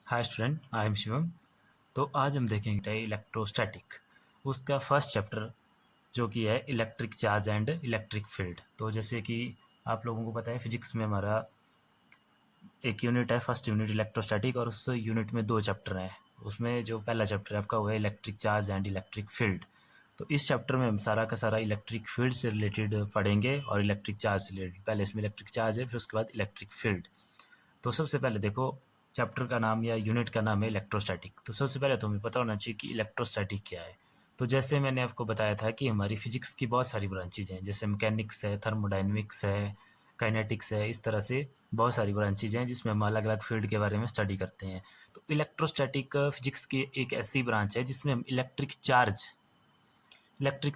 Hi student, I am Shivam. तो आज हम देखेंगे इलेक्ट्रोस्टैटिक, उसका फर्स्ट चैप्टर जो कि है electric charge and electric field. तो जैसे कि आप लोगों को पता है फिजिक्स में हमारा एक यूनिट है, फर्स्ट यूनिट इलेक्ट्रोस्टैटिक, और उस यूनिट में दो चैप्टर हैं। उसमें जो पहला चैप्टर है आपका वो है electric charge and electric field. तो इस चैप्टर में हम सारा का सारा इलेक्ट्रिक फील्ड से रिलेटेड पढ़ेंगे और इलेक्ट्रिक चार्ज से रिलेटेड। पहले इसमें इलेक्ट्रिक चार्ज है, फिर उसके बाद इलेक्ट्रिक फील्ड। तो सबसे पहले देखो, चैप्टर का नाम या यूनिट का नाम है इलेक्ट्रोस्टैटिक। तो सबसे पहले तो हमें पता होना चाहिए कि इलेक्ट्रोस्टैटिक क्या है। तो जैसे मैंने आपको बताया था कि हमारी फिजिक्स की बहुत सारी ब्रांचेज हैं, जैसे मैकेनिक्स है, थर्मोडाइनमिक्स है, काइनेटिक्स है, इस तरह से बहुत सारी ब्रांचेज हैं जिसमें हम अलग अलग फील्ड के बारे में स्टडी करते हैं। तो इलेक्ट्रोस्टैटिक फिजिक्स की एक ऐसी ब्रांच है जिसमें हम इलेक्ट्रिक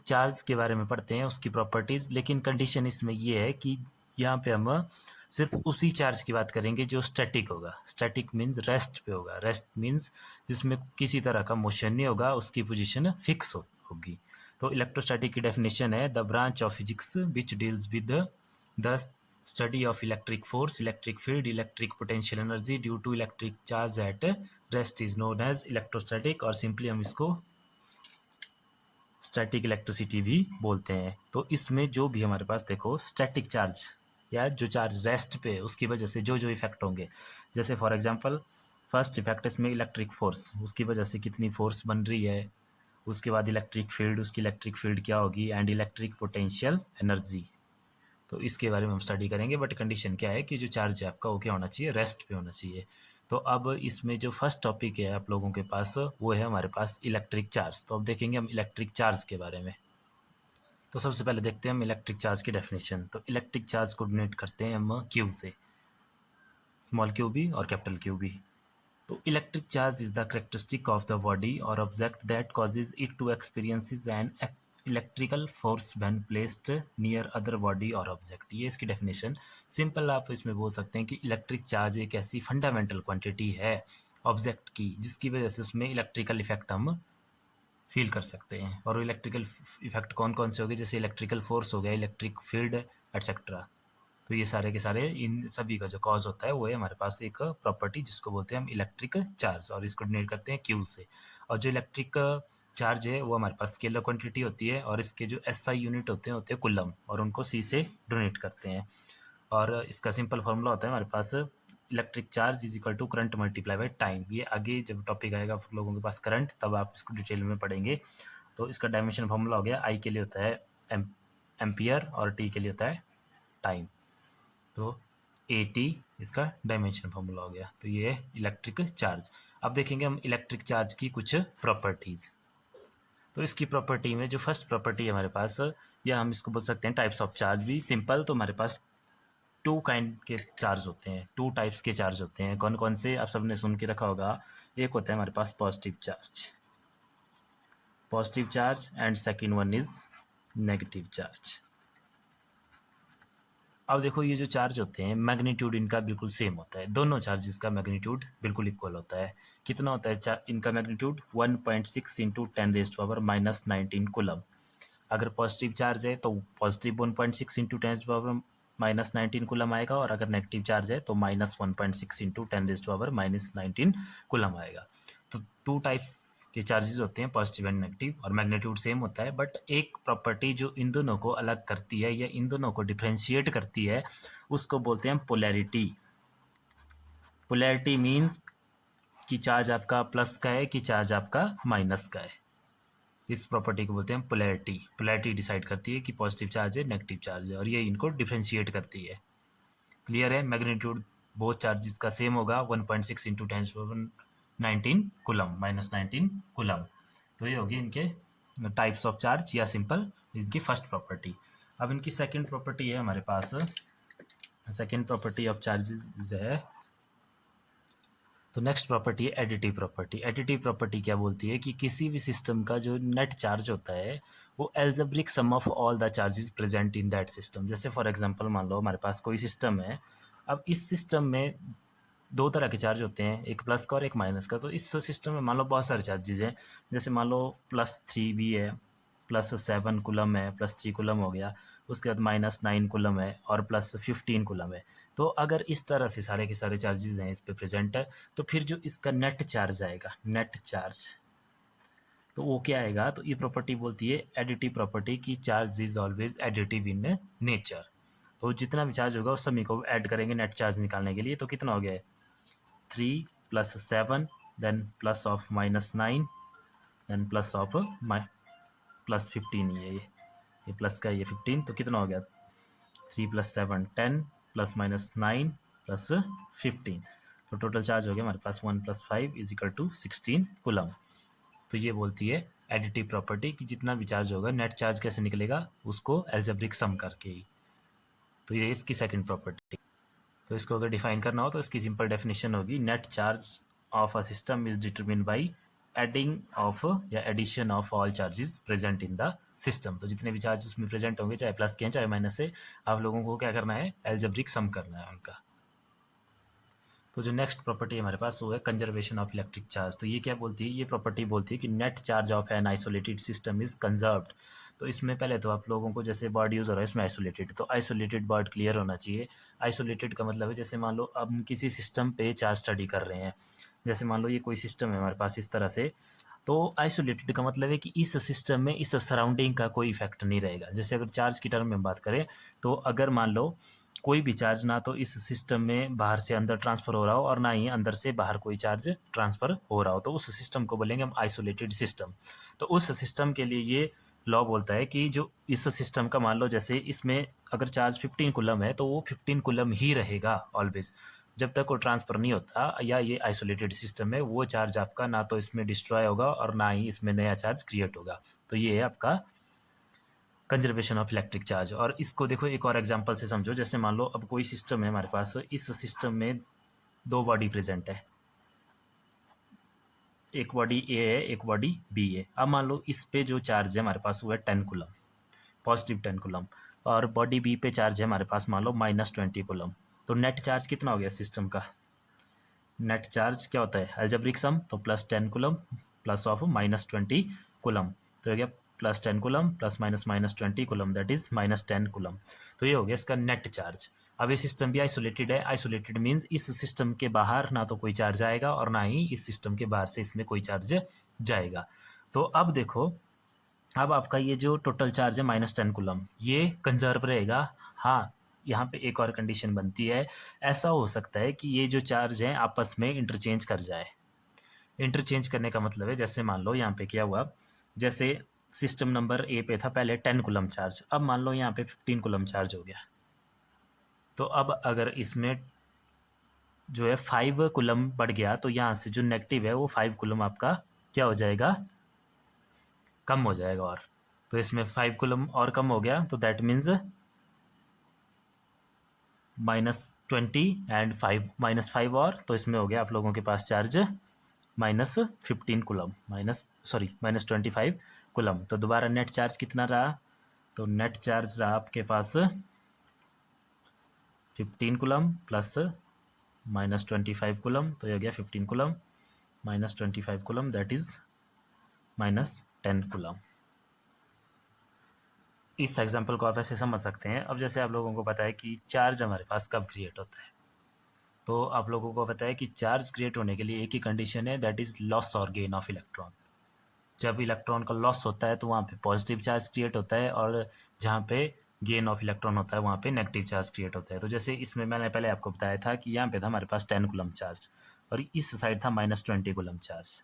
चार्ज के बारे में पढ़ते हैं, उसकी प्रॉपर्टीज़। लेकिन कंडीशन इसमें ये है कि यहाँ पे हम सिर्फ उसी चार्ज की बात करेंगे जो स्टैटिक होगा। स्टैटिक मीन्स रेस्ट पे होगा। रेस्ट मीन्स जिसमें किसी तरह का मोशन नहीं होगा, उसकी पोजीशन फिक्स होगी। तो इलेक्ट्रोस्टैटिक की डेफिनेशन है the branch of physics which deals with the study of electric force, electric field, electric potential energy due to electric charge at rest is known as electrostatic, और simply हम इसको static electricity भी बोलते हैं। तो इसमें जो भी हमारे पास देखो स्टैटिक चार्ज या जो चार्ज रेस्ट पे, उसकी वजह से जो जो इफेक्ट होंगे, जैसे फॉर एग्जांपल फर्स्ट इफेक्ट इसमें इलेक्ट्रिक फोर्स, उसकी वजह से कितनी फोर्स बन रही है। उसके बाद इलेक्ट्रिक फील्ड, उसकी इलेक्ट्रिक फील्ड क्या होगी, एंड इलेक्ट्रिक पोटेंशियल एनर्जी। तो इसके बारे में हम स्टडी करेंगे। बट कंडीशन क्या है कि जो चार्ज है आपका वो क्या होना चाहिए, रेस्ट पे होना चाहिए। तो अब इसमें जो फर्स्ट टॉपिक है आप लोगों के पास वो है हमारे पास इलेक्ट्रिक चार्ज। तो अब देखेंगे हम इलेक्ट्रिक चार्ज के बारे में। तो सबसे पहले देखते हैं हम इलेक्ट्रिक चार्ज की डेफिनेशन। तो इलेक्ट्रिक चार्ज को डिनोट करते हैं हम क्यू से, स्मॉल क्यू भी और कैपिटल क्यू भी। तो electric charge is the characteristic of the body और object that causes it to experiences an electrical force when placed near other body और ऑब्जेक्ट। ये इसकी डेफिनेशन। सिंपल आप इसमें बोल सकते हैं कि इलेक्ट्रिक चार्ज एक ऐसी फंडामेंटल क्वांटिटी है ऑब्जेक्ट की जिसकी वजह से उसमें इलेक्ट्रिकल इफेक्ट हम फील कर सकते हैं। और वो इलेक्ट्रिकल इफेक्ट कौन कौन से हो गए, जैसे इलेक्ट्रिकल फोर्स हो गया, इलेक्ट्रिक फील्ड एटसेट्रा। तो ये सारे के सारे इन सभी का जो कॉज होता है वो है हमारे पास एक प्रॉपर्टी जिसको बोलते हैं हम इलेक्ट्रिक चार्ज, और इसको डिनोट करते हैं क्यू से। और जो इलेक्ट्रिक चार्ज है वो हमारे पास स्केलर क्वांटिटी होती है, और इसके जो एसआई यूनिट होते हैं कुलम, और उनको सी से डोनेट करते हैं। और इसका सिंपल फार्मूला होता है हमारे पास electric charge is equal to current multiply by time. ये आगे जब टॉपिक आएगा आप लोगों के पास करंट, तब आप इसको डिटेल में पढ़ेंगे। तो इसका डायमेंशन फार्मूला हो गया, आई के लिए होता है एम्पियर और टी के लिए होता है टाइम। तो ए टी इसका डायमेंशन फार्मूला हो गया। तो ये है इलेक्ट्रिक चार्ज। अब देखेंगे हम इलेक्ट्रिक चार्ज की कुछ प्रॉपर्टीज़। तो इसकी प्रॉपर्टी में जो फर्स्ट प्रॉपर्टी है हमारे पास, या हम इसको बोल सकते हैं टाइप्स ऑफ चार्ज भी सिंपल। तो हमारे पास टू काइंड के चार्ज होते हैं, टू टाइप्स के चार्ज होते हैं। कौन कौन से आप सबने सुन के रखा होगा। एक होता है हमारे पास positive charge and second one is negative charge. अब देखो ये जो चार्ज होते हैं मैग्नीट्यूड इनका बिल्कुल सेम होता है, दोनों चार्जेस का मैग्नीट्यूड बिल्कुल इक्वल होता है। कितना होता है इनका मैग्नीट्यूड, 1.6 इंटू 10⁻⁻19 कूलम। अगर पॉजिटिव चार्ज है तो पॉजिटिव 1.6 इंटू 10⁻⁻19 कूलम आएगा, और अगर नेगेटिव चार्ज है तो -1.6 इंटू 10⁻⁻−19 कूलम आएगा। तो टू टाइप्स के चार्जेस होते हैं, पॉजिटिव एंड नेगेटिव, और मैग्नीट्यूड सेम होता है। बट एक प्रॉपर्टी जो इन दोनों को अलग करती है या इन दोनों को डिफ्रेंशिएट करती है उसको बोलते हैं पोलैरिटी। पोलैरिटी मीन्स कि चार्ज आपका प्लस का है कि चार्ज आपका माइनस का है। इस प्रॉपर्टी को बोलते हैं पोलैरिटी। पोलैरिटी डिसाइड करती है कि पॉजिटिव चार्ज है नेगेटिव चार्ज है, और ये इनको डिफ्रेंशिएट करती है। क्लियर है। मैग्नीट्यूड बोथ चार्जेस का सेम होगा, 1.6 इंटू 10⁻19 कूलम -19 कूलम। तो ये होगी इनके टाइप्स ऑफ चार्ज या सिंपल इनकी फर्स्ट प्रॉपर्टी। अब इनकी सेकंड प्रॉपर्टी है हमारे पास, सेकंड प्रॉपर्टी ऑफ चार्जेस है। तो नेक्स्ट प्रॉपर्टी है एडिटिव प्रॉपर्टी। एडिटिव प्रॉपर्टी क्या बोलती है कि किसी भी सिस्टम का जो नेट चार्ज होता है वो algebraic sum of all the charges present in that system. जैसे फॉर एग्जांपल मान लो हमारे पास कोई सिस्टम है। अब इस सिस्टम में दो तरह के चार्ज होते हैं, एक प्लस का और एक माइनस का। तो इस सिस्टम में मान लो बहुत सारे चार्जेस हैं, जैसे मान लो +3 भी है, +7 कूलम है, +3 कूलम हो गया, उसके बाद -9 कूलम है और +15 कूलम है। तो अगर इस तरह से सारे के सारे चार्जेस हैं इस पे प्रेजेंट है, तो फिर जो इसका नेट चार्ज आएगा, नेट चार्ज, तो वो क्या आएगा, तो ये प्रॉपर्टी बोलती है एडिटिव प्रॉपर्टी की charge is always additive in nature. तो जितना भी चार्ज होगा उस सभी को ऐड करेंगे नेट चार्ज निकालने के लिए। तो कितना हो गया है, 3 + 7 then plus of -9 then plus of +15, ये प्लस का ये 15, तो कितना हो गया, 3 + 7 10 ± 9 + 15, तो टोटल चार्ज हो गया हमारे पास 1 + 5 = 16 कूलम। तो ये बोलती है एडिटिव प्रॉपर्टी कि जितना भी चार्ज होगा नेट चार्ज कैसे निकलेगा, उसको एल्जेब्रिक सम करके ही। तो ये इसकी सेकंड प्रॉपर्टी। तो इसको अगर डिफाइन करना हो तो इसकी सिंपल डेफिनेशन होगी, net charge of a system is determine by adding of या addition of all charges present in the system. तो जितने भी चार्ज उसमें प्रेजेंट होंगे, चाहे प्लस के हैं चाहे माइनस से, आप लोगों को क्या करना है, एल्जेब्रिक सम करना है उनका। तो जो नेक्स्ट प्रॉपर्टी हमारे पास वो है कंजर्वेशन ऑफ इलेक्ट्रिक चार्ज। तो ये क्या बोलती है, ये प्रॉपर्टी बोलती है कि net charge of an isolated system is conserved. तो इसमें पहले तो आप लोगों को, जैसे वर्ड यूज़ हो रहा है इसमें आइसोलेटेड, तो आइसोलेटेड वर्ड क्लियर होना चाहिए। आइसोलेटेड का मतलब है, जैसे मान लो अब हम किसी सिस्टम पे चार्ज स्टडी कर रहे हैं, जैसे मान लो ये कोई सिस्टम है हमारे पास इस तरह से, तो आइसोलेटेड का मतलब है कि इस सिस्टम में इस सराउंडिंग का कोई इफेक्ट नहीं रहेगा। जैसे अगर चार्ज की टर्म में बात करें, तो अगर मान लो कोई भी चार्ज ना तो इस सिस्टम में बाहर से अंदर ट्रांसफ़र हो रहा हो और ना ही अंदर से बाहर कोई चार्ज ट्रांसफ़र हो रहा हो, तो उस सिस्टम को बोलेंगे हम आइसोलेटेड सिस्टम। तो उस सिस्टम के लिए ये लॉ बोलता है कि जो इस सिस्टम का, मान लो जैसे इसमें अगर चार्ज 15 कूलम है, तो वो 15 कूलम ही रहेगा ऑलवेज, जब तक वो ट्रांसफ़र नहीं होता, या ये आइसोलेटेड सिस्टम है, वो चार्ज आपका ना तो इसमें डिस्ट्रॉय होगा और ना ही इसमें नया चार्ज क्रिएट होगा। तो ये है आपका कंजर्वेशन ऑफ इलेक्ट्रिक चार्ज। और इसको देखो एक और एग्जांपल से समझो, जैसे मान लो अब कोई सिस्टम है हमारे पास, इस सिस्टम में दो बॉडी प्रेजेंट है, एक बॉडी ए है एक बॉडी बी है। अब मान लो इस पे जो चार्ज है हमारे पास वो है 10 कूलम, पॉजिटिव 10 कूलम, और बॉडी बी पे चार्ज है हमारे पास मान लो -20 कूलम। तो नेट चार्ज कितना हो गया सिस्टम का, नेट चार्ज क्या होता है, अलजेब्रिक सम, तो +10 कूलम प्लस ऑफ -20 कूलम, तो हो गया +10 coulomb plus -20 coulomb, that is -10 coulomb. तो ये हो गया इसका नेट चार्ज। अब ये सिस्टम भी आइसोलेटेड है, आइसोलेटेड मीन्स इस सिस्टम के बाहर ना तो कोई चार्ज आएगा और ना ही इस सिस्टम के बाहर से इसमें कोई चार्ज जाएगा। तो अब देखो, अब आपका ये जो टोटल चार्ज है -10 कूलम, ये कंजर्व रहेगा। हाँ, यहाँ पे एक और कंडीशन बनती है, ऐसा हो सकता है कि ये जो चार्ज हैं आपस में इंटरचेंज कर जाए। इंटरचेंज करने का मतलब है, जैसे मान लो यहाँ पे क्या हुआ, जैसे सिस्टम नंबर ए पे था पहले 10 कूलम चार्ज, अब मान लो यहाँ पे 15 कूलम चार्ज हो गया। तो अब अगर इसमें जो है 5 कूलम बढ़ गया, तो यहाँ से जो नेगेटिव है वो 5 कूलम आपका क्या हो जाएगा, कम हो जाएगा। और तो इसमें 5 कूलम और कम हो गया, तो दैट मीन्स -20 एंड 5 -5 और, तो इसमें हो गया आप लोगों के पास चार्ज -15 कूलम, -25 कूलम। तो दोबारा नेट चार्ज कितना रहा, तो नेट चार्ज रहा आपके पास 15 कूलम प्लस -25 कूलम, तो ये हो गया 15 coulomb -25 coulomb, that is -10 coulomb. इस एग्जाम्पल को आप ऐसे समझ सकते हैं। अब जैसे आप लोगों को पता है कि चार्ज हमारे पास कब क्रिएट होता है, तो आप लोगों को पता है कि चार्ज क्रिएट होने के लिए एक ही कंडीशन है, दैट इज़ लॉस और गेन ऑफ इलेक्ट्रॉन। जब इलेक्ट्रॉन का लॉस होता है तो वहाँ पे पॉजिटिव चार्ज क्रिएट होता है, और जहाँ पे गेन ऑफ इलेक्ट्रॉन होता है वहाँ पे नेगेटिव चार्ज क्रिएट होता है। तो जैसे इसमें मैंने पहले आपको बताया था कि यहाँ पे था हमारे पास 10 कूलम चार्ज और इस साइड था -20 कूलम चार्ज।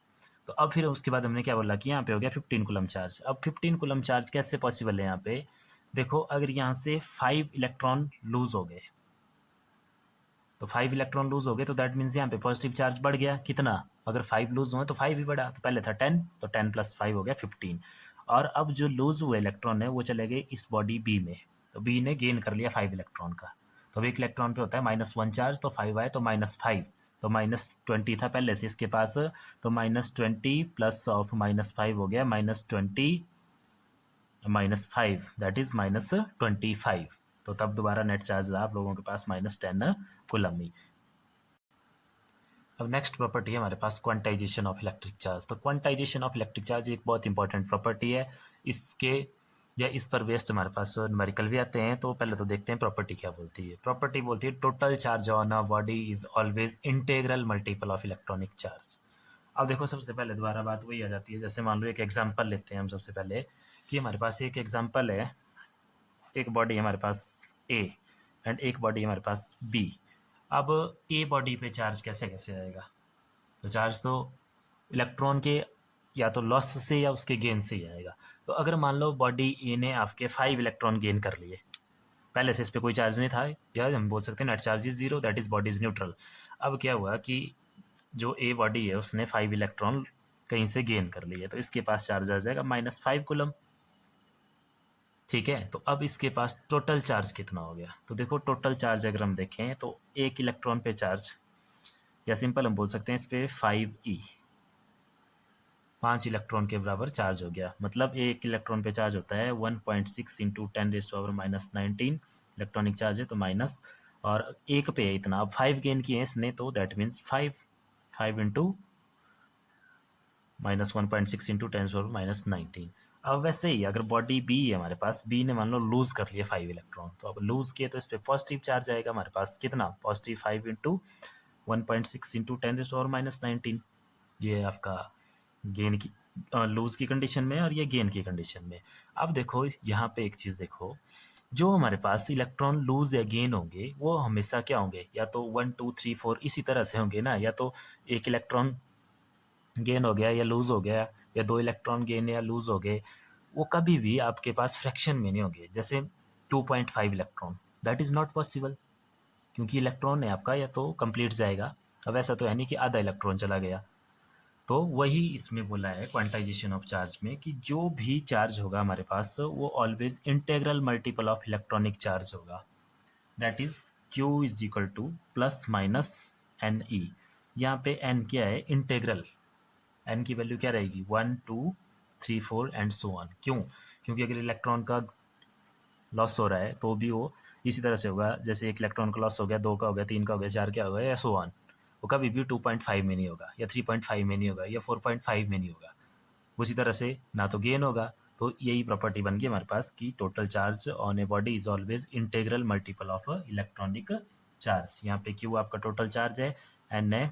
तो अब फिर उसके बाद हमने क्या बोला कि यहाँ पे हो गया 15 कूलम चार्ज। अब 15 कूलम चार्ज कैसे पॉसिबल है, यहाँ पे देखो, अगर यहाँ से 5 इलेक्ट्रॉन लूज हो गए, तो 5 इलेक्ट्रॉन लूज हो गए, तो दैट मीन्स यहाँ पे पॉजिटिव चार्ज बढ़ गया कितना, अगर 5 लूज हुए तो 5 ही बढ़ा, तो पहले था 10, तो 10 + 5 हो गया 15। और अब जो लूज हुए इलेक्ट्रॉन है वो चले गए इस बॉडी बी में, तो बी ने गेन कर लिया 5 इलेक्ट्रॉन का। तो एक इलेक्ट्रॉन पे होता है -1 चार्ज, तो 5 आए तो -5, तो -20 था पहले से इसके पास, तो -20 प्लस ऑफ -5 हो गया -20 -5, दैट इज -25। तो तब दोबारा नेट चार्ज रहा आप लोगों के पास -10 कूलम ही। अब नेक्स्ट प्रॉपर्टी है हमारे पास क्वांटाइजेशन ऑफ इलेक्ट्रिक चार्ज। तो क्वांटाइजेशन ऑफ इलेक्ट्रिक चार्ज एक बहुत इंपॉर्टेंट प्रॉपर्टी है। इसके या इस पर बेस्ड हमारे पास न्यूमेरिकल भी आते हैं। तो पहले तो देखते हैं प्रॉपर्टी क्या बोलती है। प्रॉपर्टी बोलती है total charge on a body is always integral multiple of electronic charge. अब देखो सबसे पहले दोबारा बात वही आ जाती है, जैसे मान लो एक एग्जांपल लेते हैं हम सबसे पहले कि हमारे पास एक एग्जांपल है, एक बॉडी हमारे पास ए एंड एक बॉडी हमारे पास बी। अब ए बॉडी पे चार्ज कैसे कैसे आएगा, तो चार्ज तो इलेक्ट्रॉन के या तो लॉस से या उसके गेन से ही आएगा। तो अगर मान लो बॉडी ए ने आपके 5 इलेक्ट्रॉन गेन कर लिए, पहले से इस पर कोई चार्ज नहीं था, या हम बोल सकते हैं net charge is 0, that is body is neutral. अब क्या हुआ कि जो ए बॉडी है उसने 5 इलेक्ट्रॉन कहीं से गेन कर लिए, तो इसके पास चार्ज आ जाएगा -5 कूलम। ठीक है, तो अब इसके पास टोटल चार्ज कितना हो गया, तो देखो टोटल चार्ज अगर हम देखें तो एक इलेक्ट्रॉन पे चार्ज, या सिंपल हम बोल सकते हैं इस पर 5e, 5 इलेक्ट्रॉन के बराबर चार्ज हो गया। मतलब एक इलेक्ट्रॉन पे चार्ज होता है 1.6 इंटू 10⁻⁻19 इलेक्ट्रॉनिक चार्ज है, तो माइनस, और एक पे है इतना। अब 5 गेन किए इसने, तो दैट मीन्स 5 इंटू -1.6 इंटू 10⁻⁻19। अब वैसे ही अगर बॉडी बी है हमारे पास, बी ने मान लो लूज कर लिए 5 इलेक्ट्रॉन, तो अब लूज किए तो इस पर पॉजिटिव चार्ज आएगा हमारे पास, कितना पॉजिटिव 5 इंटू 1.6 इंटू 10⁻⁻19। ये आपका गेन की लूज की कंडीशन में, और ये गेन की कंडीशन में। अब देखो यहाँ पे एक चीज़ देखो, जो हमारे पास इलेक्ट्रॉन लूज या गेन होंगे वो हमेशा क्या होंगे, या तो 1 2 3 4 इसी तरह से होंगे ना, या तो एक इलेक्ट्रॉन गेन हो गया या लूज हो गया, या 2 इलेक्ट्रॉन गेन या लूज हो गए, वो कभी भी आपके पास फ्रैक्शन में नहीं होंगे। जैसे 2.5 electron, that is not possible, क्योंकि इलेक्ट्रॉन है आपका या तो कंप्लीट जाएगा, अब ऐसा तो है नहीं कि आधा इलेक्ट्रॉन चला गया। तो वही इसमें बोला है क्वांटाइजेशन ऑफ चार्ज में, कि जो भी चार्ज होगा हमारे पास वो always integral multiple of electronic charge होगा, that is Q is equal to plus minus N E. यहाँ पे एन क्या है, इंटेग्रल, एन की वैल्यू क्या रहेगी 1 2 3 4 एंड सो ऑन। क्यों, क्योंकि अगर इलेक्ट्रॉन का लॉस हो रहा है तो भी वो इसी तरह से होगा, जैसे एक इलेक्ट्रॉन का लॉस हो गया, 2 का हो गया, 3 का हो गया, 4 का हो गया, या सो ऑन। वो कभी भी 2.5 में नहीं होगा, या 3.5 में नहीं होगा, या 4.5 में नहीं होगा। उसी तरह से ना तो गेन होगा। तो यही प्रॉपर्टी बन गई हमारे पास कि total charge on a body is always integral multiple of electronic charge. यहाँ पे क्यू आपका टोटल चार्ज है, एन है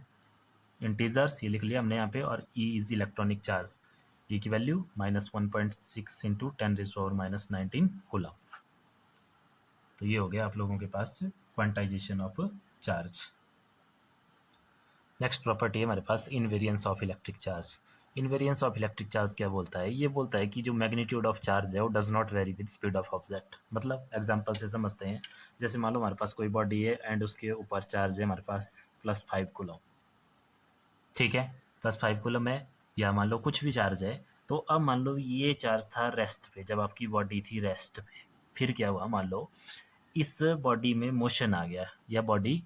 इंटीजर्स, ये लिख लिया हमने यहाँ पे, और ई इज इलेक्ट्रॉनिक चार्ज, ई की वैल्यू -1.6 इंटू 10⁻⁻19 कूलम। तो ये हो गया आप लोगों के पास quantization of charge. Next property है हमारे पास invariance of electric charge. Invariance of electric charge क्या बोलता है, ये बोलता है कि जो मैग्नीट्यूड ऑफ चार्ज है वो does not very with speed of object. मतलब एग्जांपल से समझते हैं, जैसे मान लो हमारे पास कोई बॉडी है एंड उसके ऊपर चार्ज है हमारे पास +5 कूलम, ठीक है, +5 कूलम है, या मान लो कुछ भी चार्ज है। तो अब मान लो ये चार्ज था रेस्ट पे, जब आपकी बॉडी थी रेस्ट पे, फिर क्या हुआ, मान लो इस बॉडी में मोशन आ गया, या बॉडी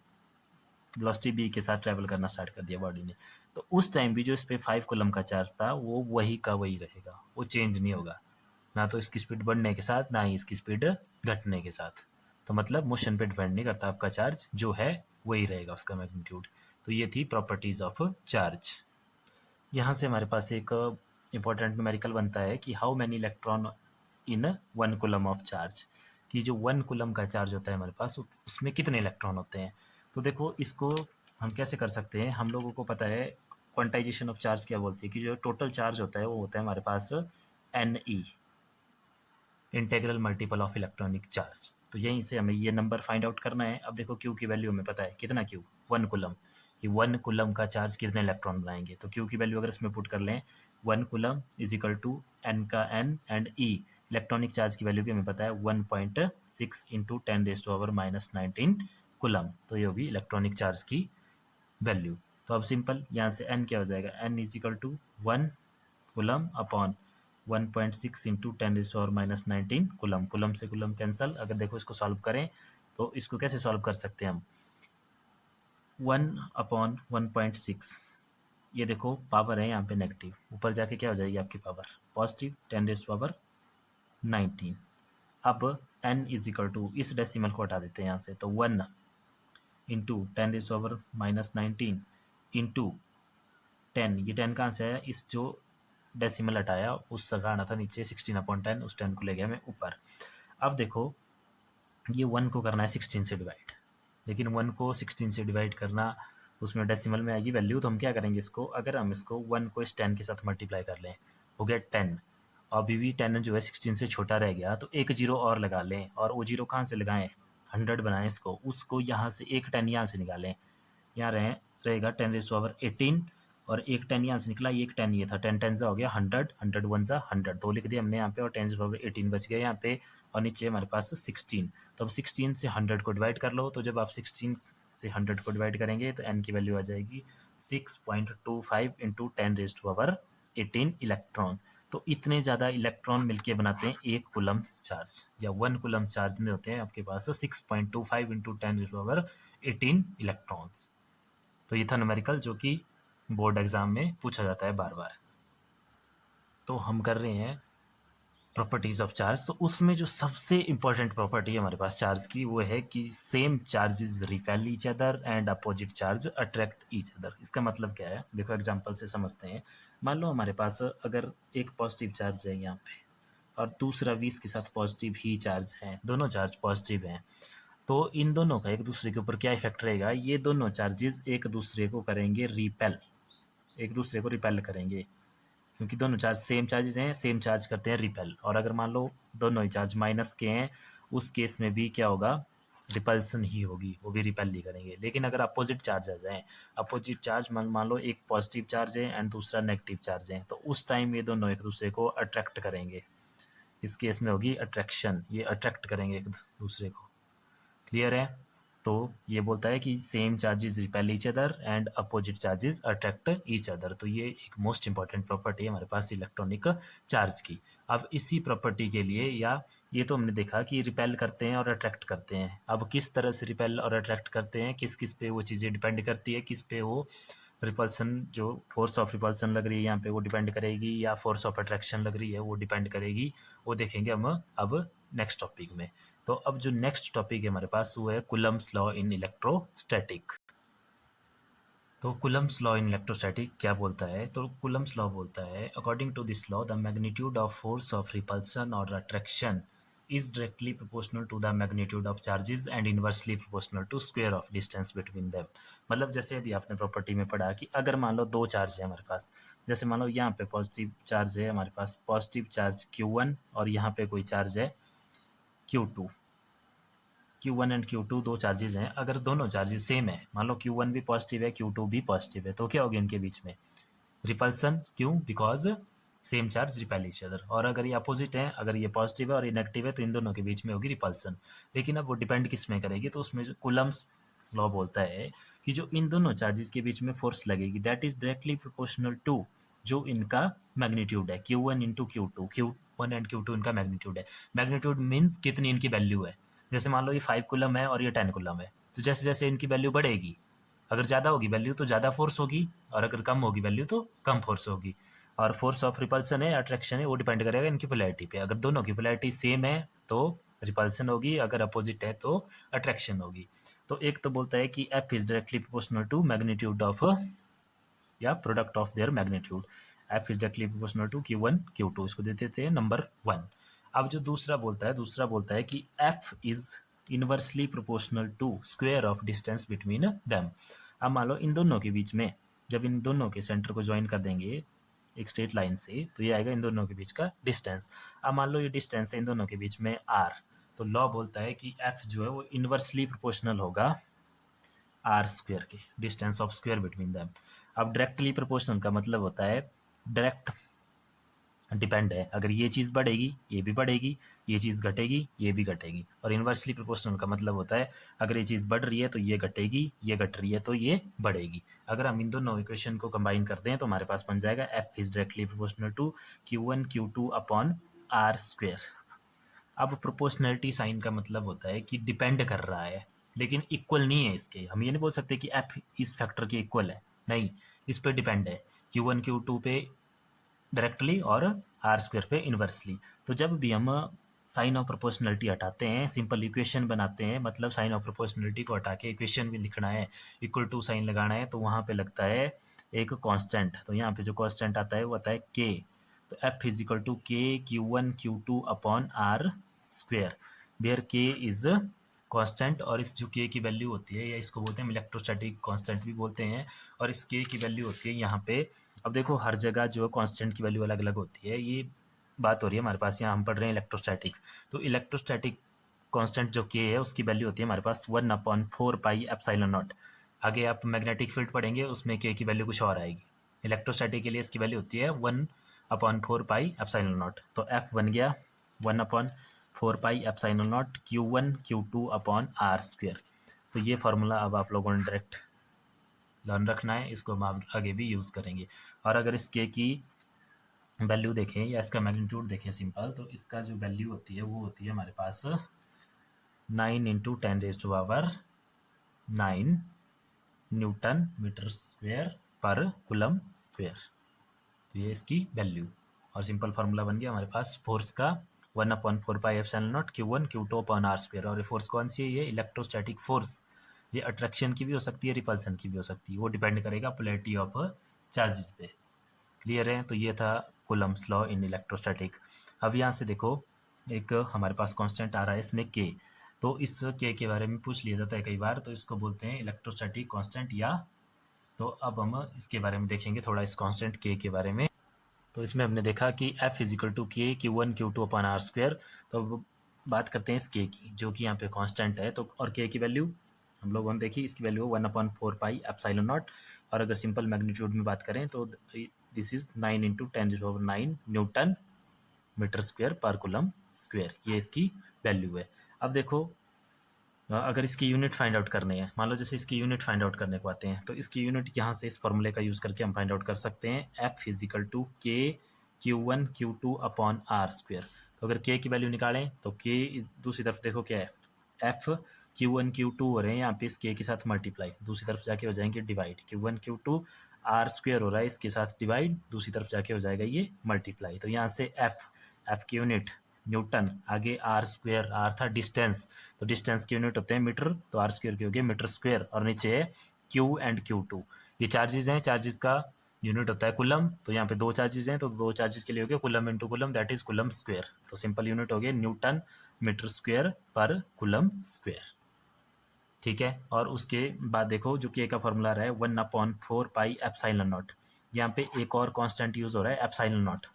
वेलोसिटी बी के साथ ट्रैवल करना स्टार्ट कर दिया बॉडी ने, तो उस टाइम भी जो इस पर 5 कूलम का चार्ज था वो वही का वही रहेगा, वो चेंज नहीं होगा, ना तो इसकी स्पीड बढ़ने के साथ ना ही इसकी स्पीड घटने के साथ। तो मतलब मोशन पे डिपेंड नहीं करता, आपका चार्ज जो है वही रहेगा उसका मैग्नीट्यूड। तो ये थी प्रॉपर्टीज ऑफ चार्ज। यहाँ से हमारे पास एक इंपॉर्टेंट न्यूमेरिकल बनता है कि how many electron in 1 coulomb of charge, कि जो 1 कूलम का चार्ज होता है हमारे पास उसमें कितने इलेक्ट्रॉन होते हैं। तो देखो इसको हम कैसे कर सकते हैं, हम लोगों को पता है क्वांटाइजेशन ऑफ चार्ज क्या बोलती है, कि जो टोटल चार्ज होता है वो होता है हमारे पास N E, integral multiple of electronic charge. तो यहीं से हमें ये नंबर फाइंड आउट करना है। अब देखो क्यू की वैल्यू हमें पता है, कितना क्यू 1 कूलम, कि 1 कूलम का चार्ज कितने इलेक्ट्रॉन बनाएंगे। तो क्यू की वैल्यू अगर इसमें पुट कर लें 1 coulomb is equal to N का N and E, electronic charge की वैल्यू भी हमें पता है 1.6 इंटू 10⁻⁻19 कूलम। तो ये होगी इलेक्ट्रॉनिक चार्ज की वैल्यू। तो अब सिंपल यहाँ से एन क्या हो जाएगा, n is equal to 1 coulomb upon 1.6 into 10⁻⁻19 coulomb. Coulomb से कूलम कैंसल। अगर देखो इसको सॉल्व करें तो इसको कैसे सॉल्व कर सकते हैं हम, 1/1.6, ये देखो पावर है यहाँ पे नेगेटिव, ऊपर जाके क्या हो जाएगी आपकी पावर पॉजिटिव 10⁻19। अब n इज इक्वल टू, इस डेसिमल को हटा देते हैं यहाँ से, तो 1 इंटू 10⁻⁻19 इंटू 10, ये 10 कहाँ से आया, इस जो डेसिमल हटाया, उस जगह आना था नीचे 16/10, उस 10 को ले गया मैं ऊपर। अब देखो ये 1 को करना है 16 से डिवाइड, लेकिन 1 को 16 से डिवाइड करना उसमें डेसिमल में आएगी वैल्यू, तो हम क्या करेंगे इसको, अगर हम इसको 1 को इस 10 के साथ मल्टीप्लाई कर लें, हो गया 10। अभी भी 10 जो है 16 से छोटा रह गया, तो एक जीरो और लगा लें, और वो जीरो कहाँ से लगाएं, 100 बनाएं इसको, उसको यहाँ से एक 10 यहाँ से निकालें, यहाँ रहेगा 10⁻18, और एक 10 यहाँ से निकला, एक 10 ये था, 10 10 हो गया 100, 100 1 100, तो लिख दिया हमने यहाँ पे, और 10⁻18 बच गया यहाँ पे, और नीचे हमारे पास 16। तो अब 16 से 100 को डिवाइड कर लो, तो जब आप 16 से 100 को डिवाइड करेंगे तो n की वैल्यू आ जाएगी 6.25 इंटू 10⁻18 इलेक्ट्रॉन। तो इतने ज़्यादा इलेक्ट्रॉन मिलके बनाते हैं एक कूलम चार्ज, या 1 कूलम चार्ज में होते हैं आपके पास 6.25 इंटू 10⁻18 इलेक्ट्रॉन्स। तो ये था न्यूमेरिकल जो कि बोर्ड एग्जाम में पूछा जाता है बार बार। तो हम कर रहे हैं प्रॉपर्टीज़ ऑफ चार्ज, तो उसमें जो सबसे इंपॉर्टेंट प्रॉपर्टी है हमारे पास चार्ज की, वो है कि same charges repel each other and opposite charge attract each other. इसका मतलब क्या है, देखो एग्जांपल से समझते हैं। मान लो हमारे पास अगर एक पॉजिटिव चार्ज है यहाँ पे, और दूसरा भी इसके साथ पॉजिटिव ही चार्ज है, दोनों चार्ज पॉजिटिव हैं, तो इन दोनों का एक दूसरे के ऊपर क्या इफेक्ट रहेगा, ये दोनों चार्जेस एक दूसरे को करेंगे रिपेल, एक दूसरे को रिपेल करेंगे, क्योंकि दोनों चार्ज सेम चार्जेस हैं, सेम चार्ज करते हैं रिपेल। और अगर मान लो दोनों ही चार्ज माइनस के हैं, उस केस में भी क्या होगा, रिपल्सन ही होगी, वो भी रिपेल नहीं करेंगे। लेकिन अगर अपोजिट चार्ज आ जाए, अपोजिट चार्ज मान लो एक पॉजिटिव चार्ज है एंड दूसरा नेगेटिव चार्ज है, तो उस टाइम ये दोनों एक दूसरे को अट्रैक्ट करेंगे, इस केस में होगी अट्रैक्शन, ये अट्रैक्ट करेंगे एक दूसरे को। क्लियर है? तो ये बोलता है कि same charges repel each other and opposite charges attract each other. तो ये एक मोस्ट इंपॉर्टेंट प्रॉपर्टी है हमारे पास इलेक्ट्रॉनिक चार्ज की। अब इसी प्रॉपर्टी के लिए, या ये तो हमने देखा कि रिपेल करते हैं और अट्रैक्ट करते हैं, अब किस तरह से रिपेल और अट्रैक्ट करते हैं, किस किस पे वो चीज़ें डिपेंड करती है, किस पे वो रिपल्सन, जो फोर्स ऑफ रिपल्सन लग रही है यहाँ पे वो डिपेंड करेगी, या फोर्स ऑफ अट्रैक्शन लग रही है वो डिपेंड करेगी, वो देखेंगे हम अब नेक्स्ट टॉपिक में। तो अब जो नेक्स्ट टॉपिक है हमारे पास वो है कुलम्स लॉ इन इलेक्ट्रोस्टैटिक। तो कुलम्स लॉ इन इलेक्ट्रोस्टैटिक क्या बोलता है, तो कुलम्स लॉ बोलता है according to this law the magnitude of force of repulsion और attraction is directly proportional to the magnitude of charges and inversely proportional to square of distance between them। मतलब जैसे अभी आपने प्रॉपर्टी में पढ़ा कि अगर मान लो दो चार्ज है हमारे पास, जैसे मान लो यहाँ पे पॉजिटिव चार्ज है हमारे पास, पॉजिटिव चार्ज Q1, और यहाँ पे कोई चार्ज है Q2, Q1 एंड Q2 दो चार्जेस हैं, अगर दोनों चार्जेस सेम है, मान लो Q1 भी पॉजिटिव है Q2 भी पॉजिटिव है, तो क्या होगी इनके बीच में, रिपल्सन। क्यों? Because same charge repel each other. और अगर ये अपोजिट है, अगर ये पॉजिटिव है और ये नेगेटिव है, तो इन दोनों के बीच में होगी रिपल्सन। लेकिन अब वो डिपेंड किस में करेगी, तो उसमें जो कुलम्स लॉ बोलता है कि जो इन दोनों चार्जेस के बीच में फोर्स लगेगी that is directly proportional to जो इनका मैग्नीट्यूड है, Q1 into Q2, Q1 and Q2 इनका मैग्नीट्यूड है। मैग्नीट्यूड मीन्स कितनी इनकी वैल्यू है। जैसे मान लो ये 5 कूलम है और ये 10 कूलम है, तो जैसे जैसे इनकी वैल्यू बढ़ेगी, अगर ज़्यादा होगी वैल्यू तो ज़्यादा फोर्स होगी, और अगर कम होगी वैल्यू तो कम फोर्स होगी। और फोर्स ऑफ रिपल्सन है, अट्रैक्शन है, वो डिपेंड करेगा इनकी पोलैरिटी पे। अगर दोनों की पोलैरिटी सेम है तो रिपल्सन होगी, अगर अपोजिट है तो अट्रैक्शन होगी। तो एक तो बोलता है कि F is directly proportional to magnitude of, या product of their magnitude, F is directly proportional to Q1 Q2, इसको देते थे नंबर 1। अब जो दूसरा बोलता है कि F is inversely proportional to square of distance between them. अब मान लो इन दोनों के बीच में, जब इन दोनों के सेंटर को ज्वाइन कर देंगे एक स्ट्रेट लाइन से, तो ये आएगा इन दोनों के बीच का डिस्टेंस। अब मान लो ये डिस्टेंस है इन दोनों के बीच में r, तो लॉ बोलता है कि f जो है वो इनवर्सली प्रोपोर्शनल होगा r स्क्वायर के, distance of square between them. अब डायरेक्टली प्रोपोर्शनल का मतलब होता है डायरेक्ट डिपेंड है, अगर ये चीज़ बढ़ेगी ये भी बढ़ेगी, ये चीज़ घटेगी ये भी घटेगी। और इन्वर्सली प्रोपोर्शनल का मतलब होता है अगर ये चीज़ बढ़ रही है तो ये घटेगी, ये घट रही है तो ये बढ़ेगी। अगर हम इन दोनों इक्वेशन को कंबाइन करते हैं तो हमारे पास बन जाएगा F is directly proportional to Q1 Q2 upon r square. अब प्रोपोर्शनलिटी साइन का मतलब होता है कि डिपेंड कर रहा है लेकिन इक्वल नहीं है इसके। हम ये नहीं बोल सकते कि एफ इस फैक्टर के इक्वल है, नहीं, इस पे डिपेंड है, Q1 Q2 पे डायरेक्टली और r स्क्वायर पे इन्वर्सली। तो जब भी हम साइन ऑफ प्रोपोर्शनलिटी हटाते हैं, सिंपल इक्वेशन बनाते हैं, मतलब साइन ऑफ प्रोपोर्शनलिटी को हटा के इक्वेशन भी लिखना है, इक्वल टू साइन लगाना है, तो वहाँ पे लगता है एक कांस्टेंट। तो यहाँ पे जो कांस्टेंट आता है वो आता है k, तो F is equal to k Q1 Q2 upon r square, where k is constant, और इस जो के की वैल्यू होती है, या इसको बोलते हैं इलेक्ट्रोस्टैटिक कांस्टेंट भी बोलते हैं, और इस के की वैल्यू होती है यहाँ पे। अब देखो हर जगह जो कांस्टेंट की वैल्यू अलग अलग होती है, ये बात हो रही है हमारे पास, यहाँ हम पढ़ रहे हैं इलेक्ट्रोस्टैटिक। तो इलेक्ट्रोस्टैटिक कांस्टेंट जो के है उसकी वैल्यू होती है हमारे पास 1/4 पाई एप्सिलॉन नॉट। आगे आप मैग्नेटिक फील्ड पढ़ेंगे, उसमें के की वैल्यू कुछ और आएगी। इलेक्ट्रोस्टैटिक के लिए इसकी वैल्यू होती है 1/4 पाई एप्सिलॉन नॉट। तो एफ बन गया 1/4 pi epsilon naught Q1 Q2 upon r square. तो ये फार्मूला अब आप लोगों ने डायरेक्ट लर्न रखना है, इसको हम आगे भी यूज़ करेंगे। और अगर इस के की वैल्यू देखें या इसका मैग्नीट्यूड देखें सिंपल, तो इसका जो वैल्यू होती है वो होती है हमारे पास 9 × 10⁻⁹ न्यूटन मीटर स्क्वेयर पर कूलम स्क्वेयर। तो ये इसकी वैल्यू, और सिंपल फार्मूला बन गया हमारे पास फोर्स का 1/4 pi epsilon naught Q1 Q2 upon r square. और ये फोर्स कौन सी है? ये इलेक्ट्रोस्टैटिक फोर्स। ये अट्रैक्शन की भी हो सकती है, रिपल्सन की भी हो सकती है, वो डिपेंड करेगा पोलैरिटी ऑफ चार्जेस पे। क्लियर है? तो ये था कूलम्स लॉ इन इलेक्ट्रोस्टैटिक। अब यहाँ से देखो एक हमारे पास कांस्टेंट आ रहा है इसमें के, तो इस के बारे में पूछ लिया जाता है कई बार, तो इसको बोलते हैं इलेक्ट्रोस्टैटिक कांस्टेंट या। तो अब हम इसके बारे में देखेंगे थोड़ा, इस कांस्टेंट के बारे में। तो इसमें हमने देखा कि F is equal to k Q1 Q2 upon r square. तो अब बात करते हैं इस के की, जो कि यहाँ पे कांस्टेंट है। तो और के की वैल्यू हम लोगों ने देखी, इसकी वैल्यू 1/4 पाई एप्सिलॉन नॉट। और अगर सिंपल मैग्नीट्यूड में बात करें तो this is 9 × 10⁹ newton metre square पर कूलम स्क्वेयर, ये इसकी वैल्यू है। अब देखो अगर इसकी यूनिट फाइंड आउट करनी है, मान लो जैसे इसकी यूनिट फाइंड आउट करने को आते हैं, तो इसकी यूनिट यहाँ से इस फॉर्मूले का यूज़ करके हम फाइंड आउट कर सकते हैं। F is equal to k Q1 Q2 upon r square. तो अगर के की वैल्यू निकालें तो के दूसरी तरफ देखो क्या है, F Q1 Q2 हो रहे हैं यहाँ पे इस के साथ मल्टीप्लाई, दूसरी तरफ जाके हो जाएंगे divide. Q1 Q2 are square हो रहा है इसके साथ डिवाइड, दूसरी तरफ जाके हो जाएगा ये मल्टीप्लाई। तो यहाँ से F की यूनिट न्यूटन, आगे आर स्क्वेयर, आर था डिस्टेंस, तो डिस्टेंस की यूनिट होते हैं मीटर, तो आर स्क्वेयर की होगी मीटर स्क्वेयर, और नीचे है Q एंड Q2। ये चार्जेस हैं, चार्जेस का यूनिट होता है कुलम। तो यहाँ पे दो चार्जेस हैं, तो दो चार्जेस के लिए हो गया coulomb into coulomb, that is coulomb square. तो सिंपल यूनिट हो गया Newton metre square per coulomb square. ठीक है, और उसके बाद देखो जो के का फॉर्मूला रहा है 1/4 पाई एप्सिलॉन नॉट। यहाँ पे एक और कांस्टेंट यूज हो रहा है एप्सिलॉन नॉट।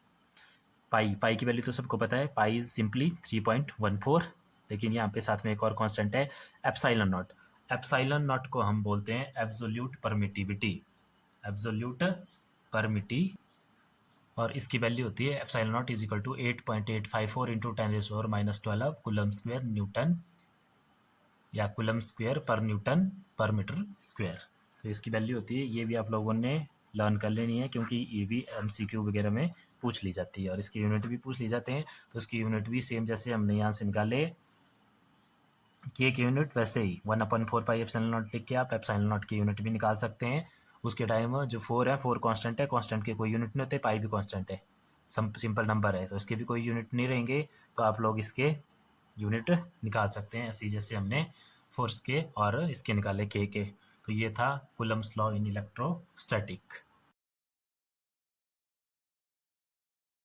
पाई की वैल्यू तो सबको पता है, पाई इज सिंपली 3.14, लेकिन यहाँ पे साथ में एक और कांस्टेंट है एप्सिलॉन नॉट। एप्सिलॉन नॉट को हम बोलते हैं एब्सोल्यूट परमिटिविटी, एब्सोल्यूट परमिटी, और इसकी वैल्यू होती है epsilon naught is equal to 8.854 × 10⁻⁻12 coulomb square newton, या कूलम स्क्वेयर पर न्यूटन पर मीटर स्क्वेयर। तो इसकी वैल्यू होती है, ये भी आप लोगों ने लर्न कर लेनी है, क्योंकि ये भी MCQ वगैरह में पूछ ली जाती है, और इसकी यूनिट भी पूछ ली जाते हैं। तो इसकी यूनिट भी सेम जैसे हमने यहाँ से निकाले के की यूनिट, वैसे ही 1/4 पाई एप्सिलॉन नॉट लिख के आप एप्सिलॉन नॉट की यूनिट भी निकाल सकते हैं। उसके टाइम जो 4 है, 4 कांस्टेंट है, कांस्टेंट के कोई यूनिट नहीं होते, पाई भी कांस्टेंट है, सिंपल नंबर है, तो इसके भी कोई यूनिट नहीं रहेंगे, तो आप लोग इसके यूनिट निकाल सकते हैं, ऐसे जैसे हमने फोर्स के और इसके निकाले के। तो ये था कूलम्स लॉ इन इलेक्ट्रोस्टैटिक।